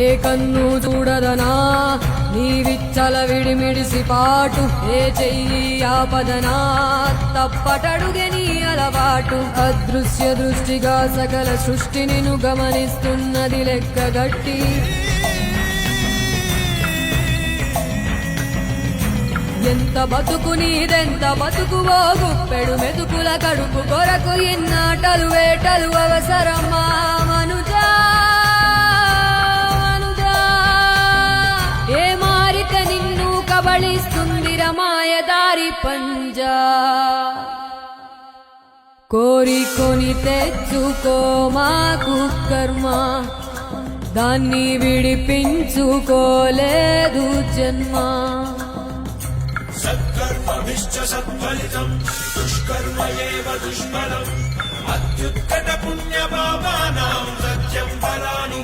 ఏ కన్ను చూడదనా నీ విచ్చల విడిమిడిసి పాటు, ఏ చెయ్యి ఆపదనా తప్పటడుగే నీ అలవాటు. అదృశ్య దృష్టిగా సకల సృష్టిని ను గమనిస్తున్నది లెక్కగట్టి, ఎంత బతుకు నీదెంత బతుకువో గుప్పెడు మెతుకుల కడుపు కొరకు ఇన్నాటలు వేటలు అవసరమా మనుజా మనుజా. ఏ మారిక నిన్ను కబళిస్తుందిర మాయదారి పంజా. కోరికొని తెచ్చుకో మాకు కర్మ, దాన్ని విడిపించుకోలేదు జన్మ. సత్కర్మభిశ్చ సత్ఫలితం దుష్కర్మ ఏవ దుష్ఫలం. అత్యుత్కట పుణ్య పాపానాం సత్యం ఫలాని